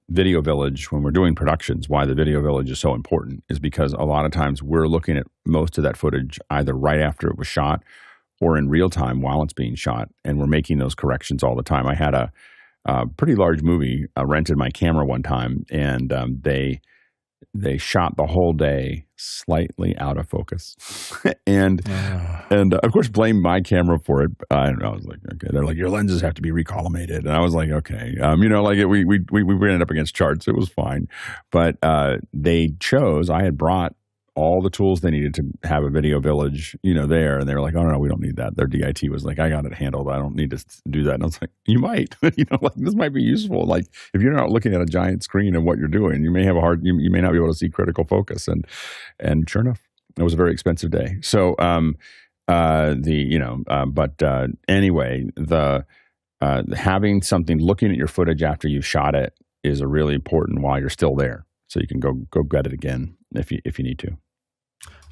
video village, when we're doing productions, why the video village is so important is because a lot of times we're looking at most of that footage either right after it was shot or in real time while it's being shot, and we're making those corrections all the time. I had a pretty large movie, rented my camera one time, and they shot the whole day slightly out of focus, and of course blamed my camera for it. I don't know. I was like, okay. They're like, your lenses have to be recollimated, and I was like, okay. We ran it up against charts. It was fine, but they chose. I had brought all the tools they needed to have a video village, there. And they were like, oh, no, we don't need that. Their DIT was like, I got it handled. I don't need to do that. And I was like, you might, this might be useful. Like if you're not looking at a giant screen of what you're doing, you may have you may not be able to see critical focus. And sure enough, it was a very expensive day. So, anyway, having something looking at your footage after you've shot it is a really important while you're still there. So you can go get it again if you need to.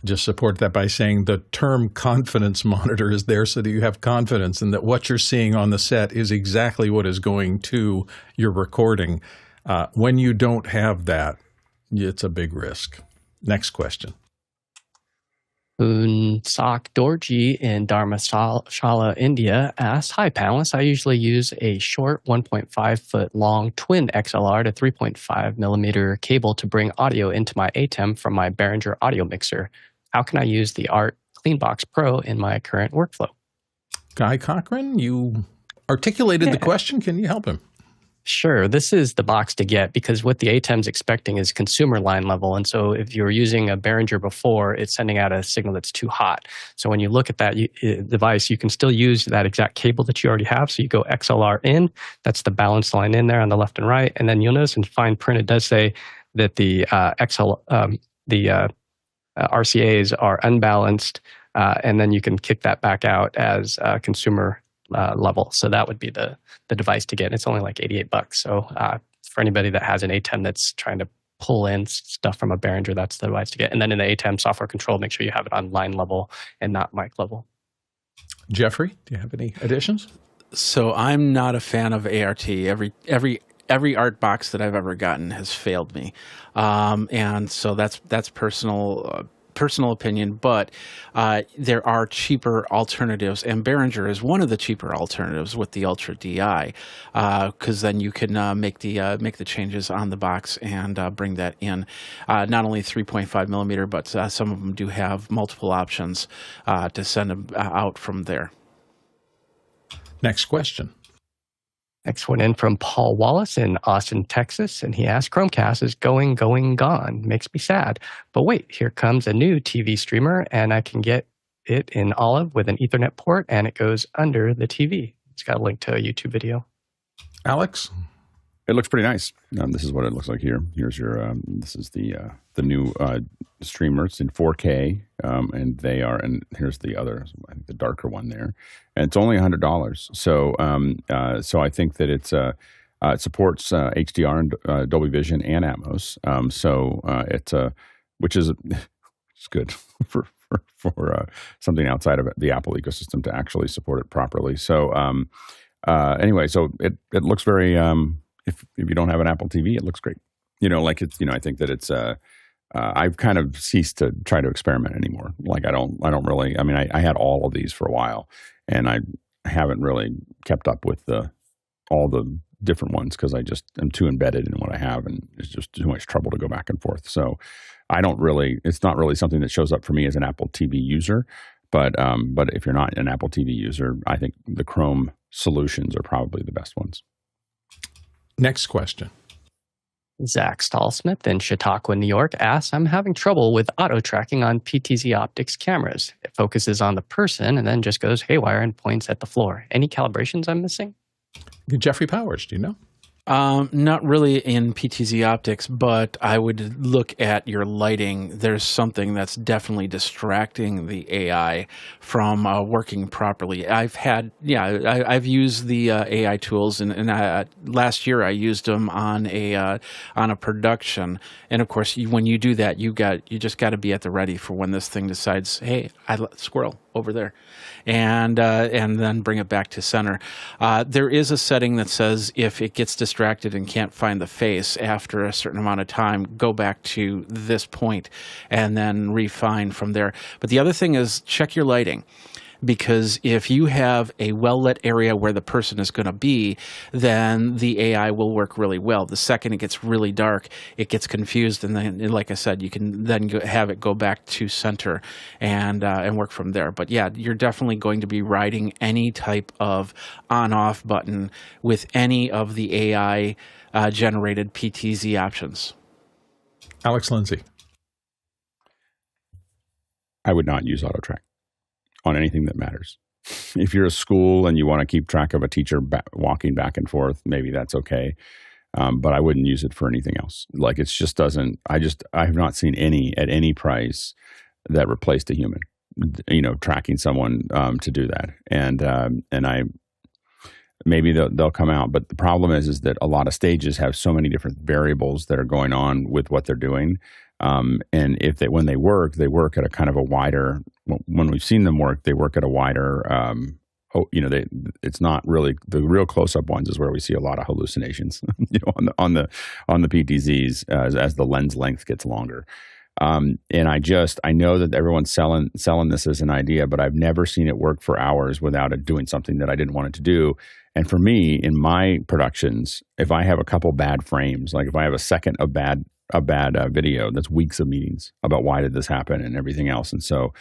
Just support that by saying the term confidence monitor is there so that you have confidence in that what you're seeing on the set is exactly what is going to your recording. When you don't have that, it's a big risk. Next question. Unsak Dorji in Dharamshala, India asks, hi panelists, I usually use a short 1.5 foot long twin XLR to 3.5 millimeter cable to bring audio into my Atem from my Behringer audio mixer. How can I use the ART CleanBox Pro in my current workflow? Guy Cochran, you articulated the question. Can you help him? Sure. This is the box to get because what the Atem's expecting is consumer line level. And so if you're using a Behringer before, it's sending out a signal that's too hot. So when you look at that device, you can still use that exact cable that you already have. So you go XLR in, that's the balance line in there on the left and right. And then you'll notice in fine print, it does say that the RCAs are unbalanced. And then you can kick that back out as consumer level. So that would be the device to get. It's only like $88. So for anybody that has an Atem that's trying to pull in stuff from a Behringer, that's the device to get. And then in the Atem software control, make sure you have it on line level and not mic level. Jeffrey, do you have any additions? So I'm not a fan of ART. Every art box that I've ever gotten has failed me, and so that's personal opinion, but there are cheaper alternatives, and Behringer is one of the cheaper alternatives with the Ultra DI, because then you can make the changes on the box and bring that in. Not only 3.5 millimeter, but some of them do have multiple options to send them out from there. Next question. Next one in from Paul Wallace in Austin, Texas. And he asked, Chromecast is going, gone. Makes me sad. But wait, here comes a new TV streamer, and I can get it in Olive with an Ethernet port, and it goes under the TV. It's got a link to a YouTube video. Alex? It looks pretty nice. This is what it looks like here. Here's your, this is the new streamer. It's in 4K, and here's the other, I think the darker one there. And it's only $100. So I think that it supports HDR and Dolby Vision and Atmos. Which is good for something outside of the Apple ecosystem to actually support it properly. So anyway, so it looks very. If you don't have an Apple TV, it looks great. I think that it's. I've kind of ceased to try to experiment anymore. Like I don't really. I mean, I had all of these for a while, and I haven't really kept up with all the different ones because I just am too embedded in what I have, and it's just too much trouble to go back and forth. So I don't really. It's not really something that shows up for me as an Apple TV user. But if you're not an Apple TV user, I think the Chrome solutions are probably the best ones. Next question. Zach Stallsmith in Chautauqua, New York asks, I'm having trouble with auto tracking on PTZOptics cameras. It focuses on the person and then just goes haywire and points at the floor. Any calibrations I'm missing? Jeffrey Powers, do you know? Not really in PTZOptics, but I would look at your lighting. There's something that's definitely distracting the AI from working properly. I've used the AI tools, and last year I used them on a production. And of course, when you do that, you just got to be at the ready for when this thing decides, hey, squirrel over there, and then bring it back to center. There is a setting that says if it gets distracted and can't find the face after a certain amount of time, go back to this point and then refine from there. But the other thing is check your lighting. because if you have a well-lit area where the person is going to be, then the AI will work really well. The second it gets really dark, it gets confused, and then, like I said, you can then have it go back to center and work from there. But yeah, you're definitely going to be riding any type of on-off button with any of the AI generated PTZ options. Alex Lindsay. I would not use AutoTrack on anything that matters. If you're a school and you want to keep track of a teacher walking back and forth, maybe that's okay. But I wouldn't use it for anything else. Like, it's just doesn't, I have not seen any at any price that replaced a human, tracking someone to do that. And maybe they'll come out. But the problem is that a lot of stages have so many different variables that are going on with what they're doing. And when they work at a kind of a wider, when we've seen them work, they work at a wider, it's not really, the real close-up ones is where we see a lot of hallucinations, on the PTZs as the lens length gets longer. And I know that everyone's selling this as an idea, but I've never seen it work for hours without it doing something that I didn't want it to do. And for me, in my productions, if I have a couple bad frames, like if I have a second of bad video, that's weeks of meetings about why did this happen and everything else. And so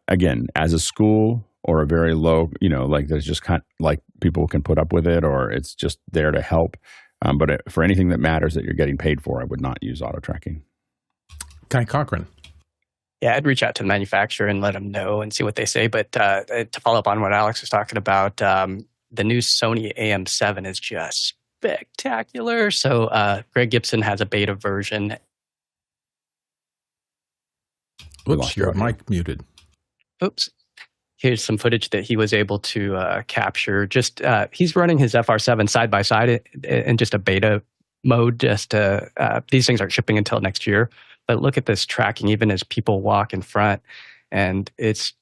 again, as a school or a very low, like there's just kind of like people can put up with it, or it's just there to help. But for anything that matters that you're getting paid for, I would not use auto tracking. Guy Cochran. Yeah, I'd reach out to the manufacturer and let them know and see what they say. But to follow up on what Alex was talking about, the new Sony AM7 is just spectacular. So Greg Gibson has a beta version. Oops, your mic muted. Oops. Here's some footage that he was able to capture. Just he's running his FR7 side by side in just a beta mode. These things aren't shipping until next year. But look at this tracking, even as people walk in front, and it's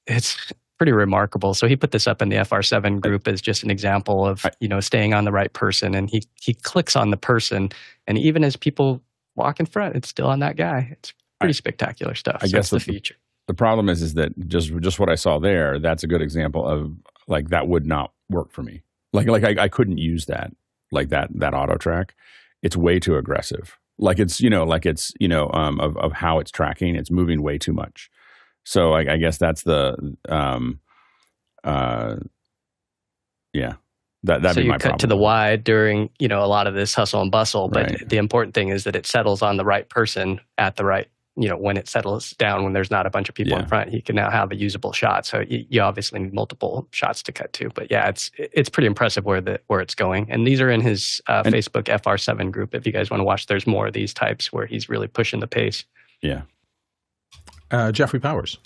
pretty remarkable. So he put this up in the FR7 group as just an example of staying on the right person, and he clicks on the person, and even as people walk in front, it's still on that guy. It's pretty spectacular stuff. I guess that's the feature. The problem is that just what I saw there, that's a good example of like that would not work for me. Like I couldn't use that, like that auto track. It's way too aggressive. Of how it's tracking, it's moving way too much. So I guess that's the that'd so be my you cut problem. to the wide during a lot of this hustle and bustle, but Right. the important thing is that it settles on the right person at the right. When it settles down, when there's not a bunch of people in front, he can now have a usable shot. So you obviously need multiple shots to cut to. But yeah, it's pretty impressive where it's going. And these are in his Facebook FR7 group. If you guys want to watch, there's more of these types where he's really pushing the pace. Yeah. Jeffrey Powers.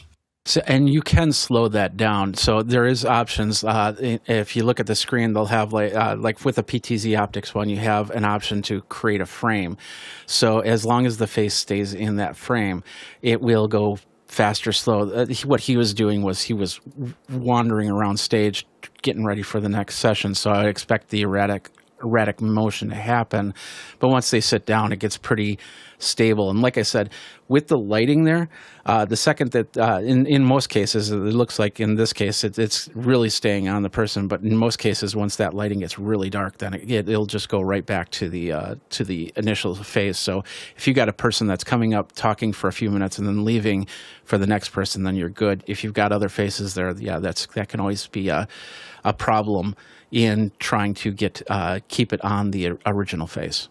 So, and you can slow that down. So there is options. If you look at the screen, they'll have like with the PTZOptics one, you have an option to create a frame. So as long as the face stays in that frame, it will go fast or slow. What he was doing was he was wandering around stage, getting ready for the next session. So I would expect the erratic motion to happen. But once they sit down, it gets pretty stable. And like I said, with the lighting there, the second that in most cases, it looks like in this case, it's really staying on the person. But in most cases, once that lighting gets really dark, then it'll just go right back to the initial phase. So if you got a person that's coming up, talking for a few minutes, and then leaving for the next person, then you're good. If you've got other faces there, that can always be a problem in trying to keep it on the original face.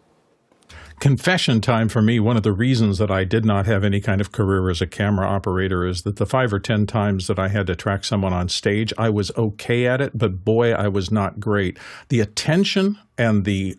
Confession time for me. One of the reasons that I did not have any kind of career as a camera operator is that the 5 or 10 times that I had to track someone on stage, I was okay at it, but boy, I was not great. The attention and the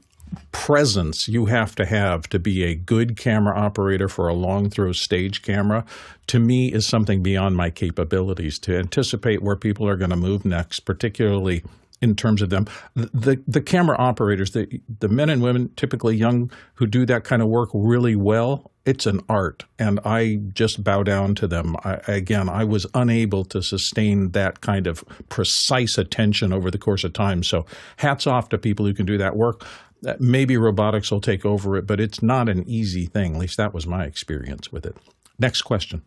presence you have to be a good camera operator for a long throw stage camera, to me, is something beyond my capabilities to anticipate where people are going to move next, particularly in terms of them. The camera operators, the men and women, typically young, who do that kind of work really well, it's an art, and I just bow down to them. I was unable to sustain that kind of precise attention over the course of time, so hats off to people who can do that work. Maybe robotics will take over it, but it's not an easy thing. At least that was my experience with it. Next question.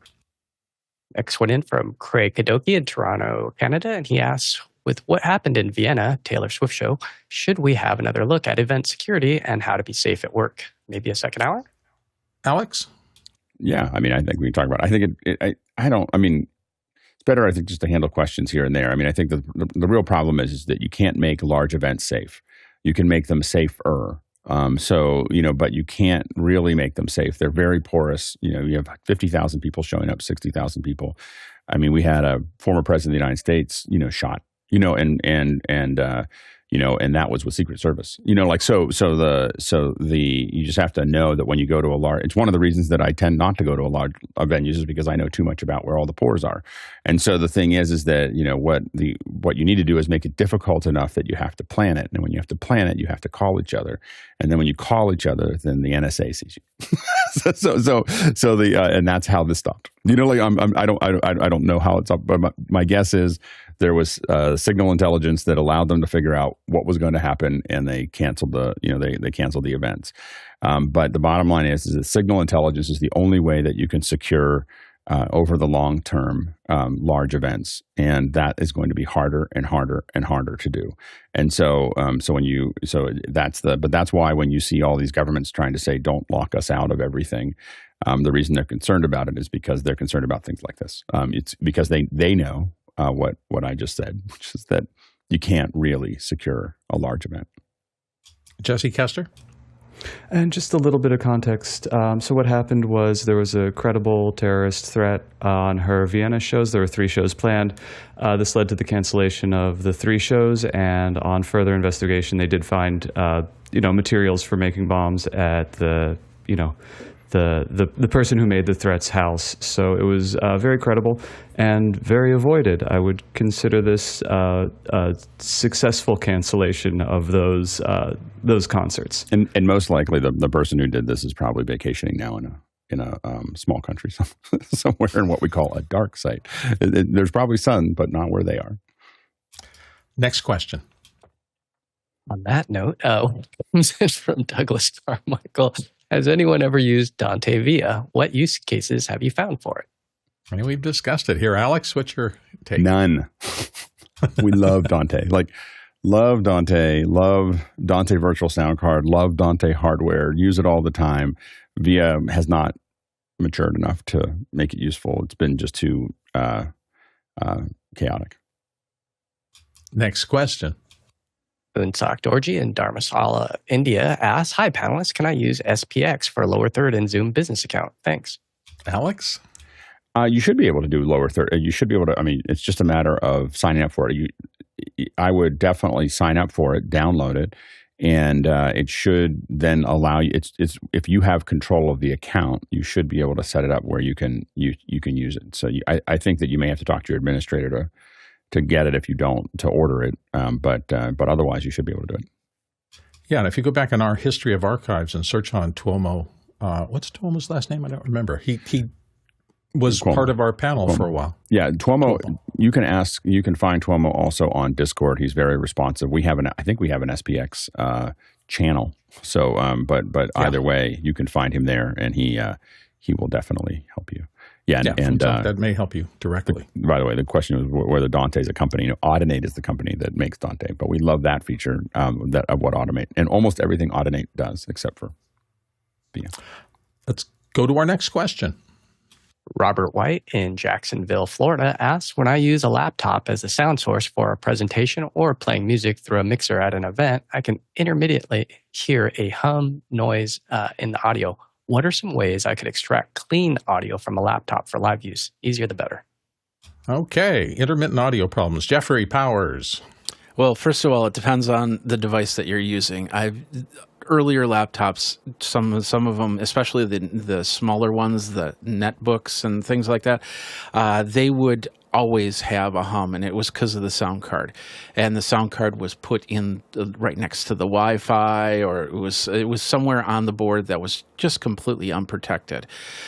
Next one in from Craig Kadoki in Toronto, Canada, and he asks, with what happened in Vienna, Taylor Swift show, should we have another look at event security and how to be safe at work? Maybe a second hour? Alex? Yeah, I mean, I think we can talk about it. I think it's better, I think, just to handle questions here and there. I mean, I think the real problem is that you can't make large events safe. You can make them safer. But you can't really make them safe. They're very porous. You have 50,000 people showing up, 60,000 people. I mean, we had a former president of the United States, shot, and that was with Secret Service, you just have to know that when you go to a large, it's one of the reasons that I tend not to go to a large venues is because I know too much about where all the pores are. And so the thing is that, what you need to do is make it difficult enough that you have to plan it. And when you have to plan it, you have to call each other. And then when you call each other, then the NSA sees you. And that's how this stopped. I don't know how it's up, but my guess is there was signal intelligence that allowed them to figure out what was going to happen, and they canceled they canceled the events. But the bottom line is that signal intelligence is the only way that you can secure over the long term large events, and that is going to be harder and harder and harder to do. And that's why when you see all these governments trying to say don't lock us out of everything, the reason they're concerned about it is because they're concerned about things like this. It's because they know what I just said, which is that you can't really secure a large event. Jesse Kester? And just a little bit of context. So what happened was there was a credible terrorist threat on her Vienna shows. There were 3 shows planned. This led to the cancellation of the 3 shows, and on further investigation, they did find materials for making bombs at the person who made the threat's house. So it was very credible and very avoided. I would consider this a successful cancellation of those concerts. And most likely, the person who did this is probably vacationing now in a small country somewhere in what we call a dark site. There's probably sun, but not where they are. Next question. On that note, comes in from Douglas Carmichael. Has anyone ever used Dante Via? What use cases have you found for it? I mean, we've discussed it here. Alex, what's your take? None. We love Dante. Love Dante Virtual Sound Card, love Dante hardware, use it all the time. Via has not matured enough to make it useful. It's been just too chaotic. Next question. Unsak Dorji in Dharamsala, India asks, hi panelists, can I use SPX for LowerThird and Zoom business account? Thanks. Alex? You should be able to do LowerThird. You should be able to, it's just a matter of signing up for it. I would definitely sign up for it, download it, and it should then allow you, it's if you have control of the account, you should be able to set it up where you can use it. So I think that you may have to talk to your administrator to get it if you don't, to order it. But otherwise, you should be able to do it. Yeah, and if you go back in our history of archives and search on Tuomo, what's Tuomo's last name? I don't remember. He was Cuomo. Part of our panel for a while. Yeah, Tuomo. You can find Tuomo also on Discord. He's very responsive. I think we have an SPX channel. So, but either way, you can find him there, and he will definitely help you. Yeah, and that may help you directly. By the way, the question was whether Dante is a company. Audinate is the company that makes Dante, but we love that feature of what Automate, and almost everything Audinate does except for Via. Let's go to our next question. Robert White in Jacksonville, Florida asks, when I use a laptop as a sound source for a presentation or playing music through a mixer at an event, I can intermittently hear a hum noise in the audio. What are some ways I could extract clean audio from a laptop for live use? Easier the better. Okay, intermittent audio problems. Jeffrey Powers. Well, first of all, it depends on the device that you're using. Earlier laptops, some of them, especially the smaller ones, the netbooks and things like that, they would always have a hum, and it was because of the sound card. And the sound card was put in right next to the Wi-Fi, or it was somewhere on the board that was just completely unprotected.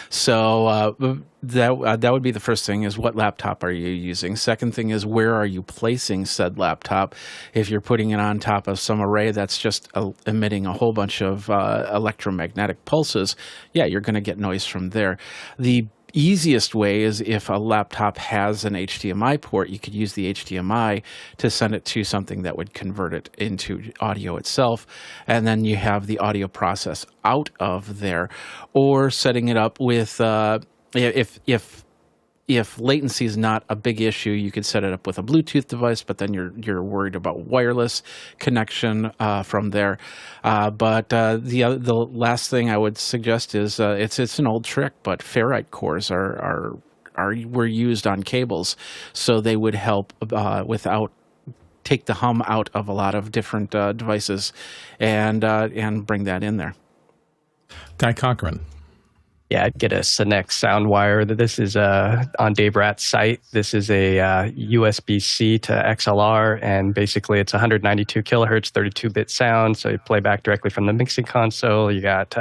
So that would be the first thing, is what laptop are you using? Second thing is, where are you placing said laptop? If you're putting it on top of some array that's just emitting a whole bunch of electromagnetic pulses, yeah, you're going to get noise from there. The easiest way is if a laptop has an HDMI port, you could use the HDMI to send it to something that would convert it into audio itself, and then you have the audio process out of there. Or setting it up with if latency is not a big issue, you could set it up with a Bluetooth device, but then you're worried about wireless connection from there. But the last thing I would suggest is it's an old trick, but ferrite cores were used on cables, so they would help take the hum out of a lot of different devices, and bring that in there. Guy Cochran. Yeah, I'd get a Synex SoundWire. This is on Dave Ratt's site. This is a USB-C to XLR, and basically it's 192 kilohertz, 32-bit sound. So you play back directly from the mixing console. You got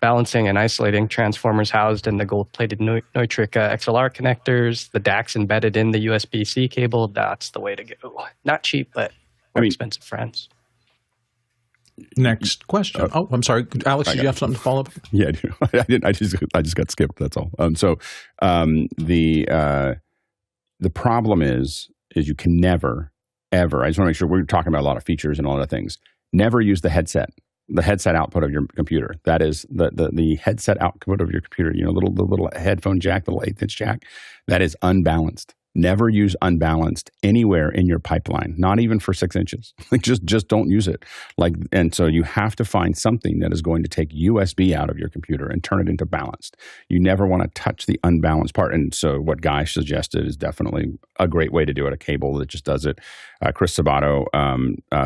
balancing and isolating transformers housed in the gold-plated Neutrik XLR connectors. The DAC's embedded in the USB-C cable. That's the way to go. Not cheap, but more expensive, friends. Next question. I'm sorry, Alex. Did you have something to follow up? Yeah, I didn't. I just got skipped. That's all. The problem is you can never, ever. I just want to make sure we're talking about a lot of features and all of things. Never use the headset output of your computer. That is the headset output of your computer. You know, the little headphone jack, the little 1/8" jack. That is unbalanced. Never use unbalanced anywhere in your pipeline, not even for 6 inches. Like just don't use it. And so you have to find something that is going to take USB out of your computer and turn it into balanced. You never want to touch the unbalanced part. And so what Guy suggested is definitely a great way to do it. A cable that just does it. Chris Sabato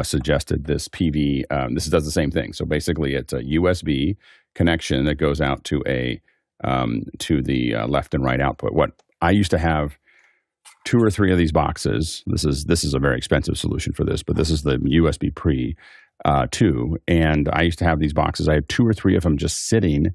suggested this PV. This does the same thing. So basically, it's a USB connection that goes out to the left and right output. What I used to have. 2 or 3 of these boxes. This is a very expensive solution for this, but this is the USB Pre 2. And I used to have these boxes. I had 2 or 3 of them just sitting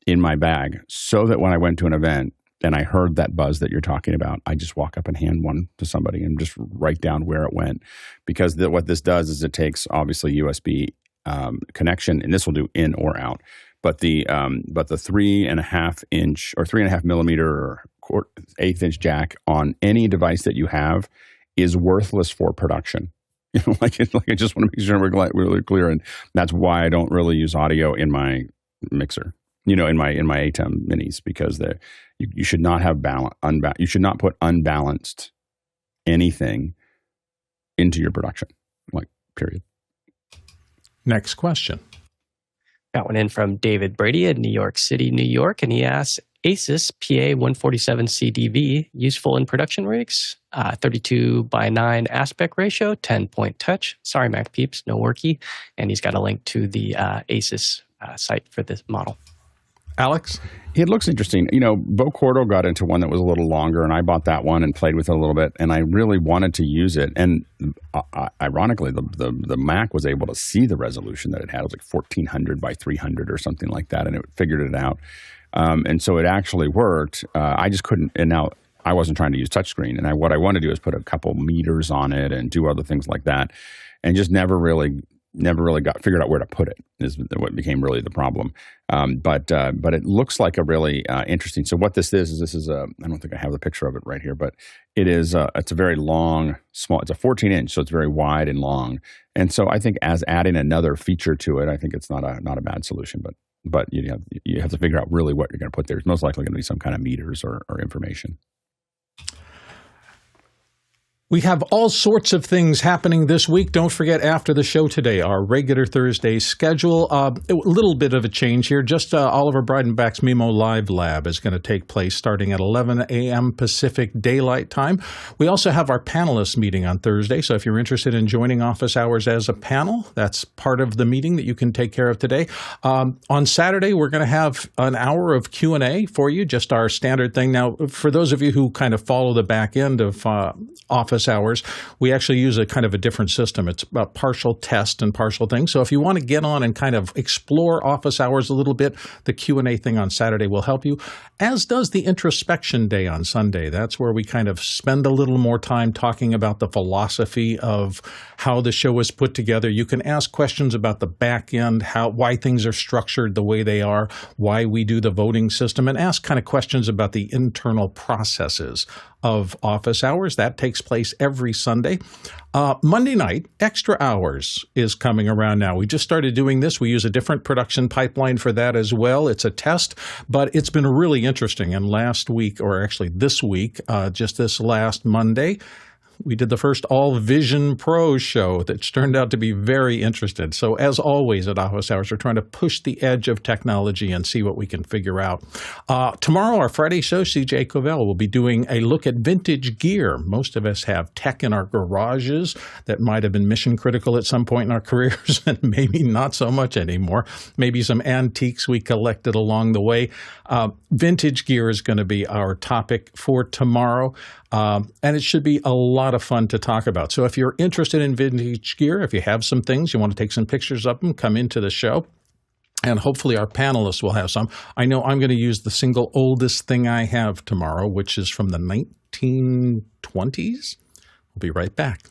in my bag, so that when I went to an event and I heard that buzz that you're talking about, I just walk up and hand one to somebody and just write down where it went. Because what this does is it takes obviously USB connection, and this will do in or out. But the 3.5 inch or 3.5 millimeter or 1/8" jack on any device that you have is worthless for production. You know, I just want to make sure we're really clear, and that's why I don't really use audio in my mixer. You know, in my Atem minis, because you should not have you should not put unbalanced anything into your production. Period. Next question. Got one in from David Brady in New York City, New York, and he asks, ASUS PA147CDV, useful in production rigs, 32:9 aspect ratio, 10-point touch. Sorry, Mac peeps, no worky. And he's got a link to the ASUS site for this model. Alex? It looks interesting. You know, Bo Cordo got into one that was a little longer, and I bought that one and played with it a little bit, and I really wanted to use it. And ironically, the Mac was able to see the resolution that it had. It was like 1400 by 300 or something like that, and it figured it out. And so it actually worked. I just couldn't, and now I wasn't trying to use touchscreen. And what I want to do is put a couple meters on it and do other things like that, and just never really figured out where to put it is what became really the problem. But it looks like a really interesting. So what this is I don't think I have the picture of it right here, but it's a very long, small, it's a 14-inch, so it's very wide and long. And so I think as adding another feature to it, I think it's not a bad solution, but you have to figure out really what you're going to put there. It's most likely going to be some kind of meters or information. We have all sorts of things happening this week. Don't forget, after the show today, our regular Thursday schedule. A little bit of a change here. Just Oliver Breidenbach's Mimo Live Lab is going to take place starting at 11 a.m. Pacific Daylight Time. We also have our panelists meeting on Thursday, so if you're interested in joining office hours as a panel, that's part of the meeting that you can take care of today. On Saturday, we're going to have an hour of Q&A for you, just our standard thing. Now, for those of you who kind of follow the back end of office office hours. We actually use a kind of a different system. It's a partial test and partial thing. So if you want to get on and kind of explore office hours a little bit, the Q&A thing on Saturday will help you, as does the introspection day on Sunday. That's where we kind of spend a little more time talking about the philosophy of how the show is put together. You can ask questions about the back end, why things are structured the way they are, why we do the voting system, and ask kind of questions about the internal processes of office hours. That takes place every Sunday. Monday night, Extra Hours is coming around now. We just started doing this. We use a different production pipeline for that as well. It's a test, but it's been really interesting. And last week, or actually this week, just this last Monday, we did the first All Vision Pro show that's turned out to be very interesting. So as always at Office Hours, we're trying to push the edge of technology and see what we can figure out. Tomorrow, our Friday show, CJ Covell will be doing a look at vintage gear. Most of us have tech in our garages that might have been mission critical at some point in our careers and maybe not so much anymore. Maybe some antiques we collected along the way. Vintage gear is going to be our topic for tomorrow. And it should be a lot of fun to talk about. So if you're interested in vintage gear, if you have some things, you want to take some pictures of them, come into the show. And hopefully our panelists will have some. I know I'm going to use the single oldest thing I have tomorrow, which is from the 1920s. We'll be right back.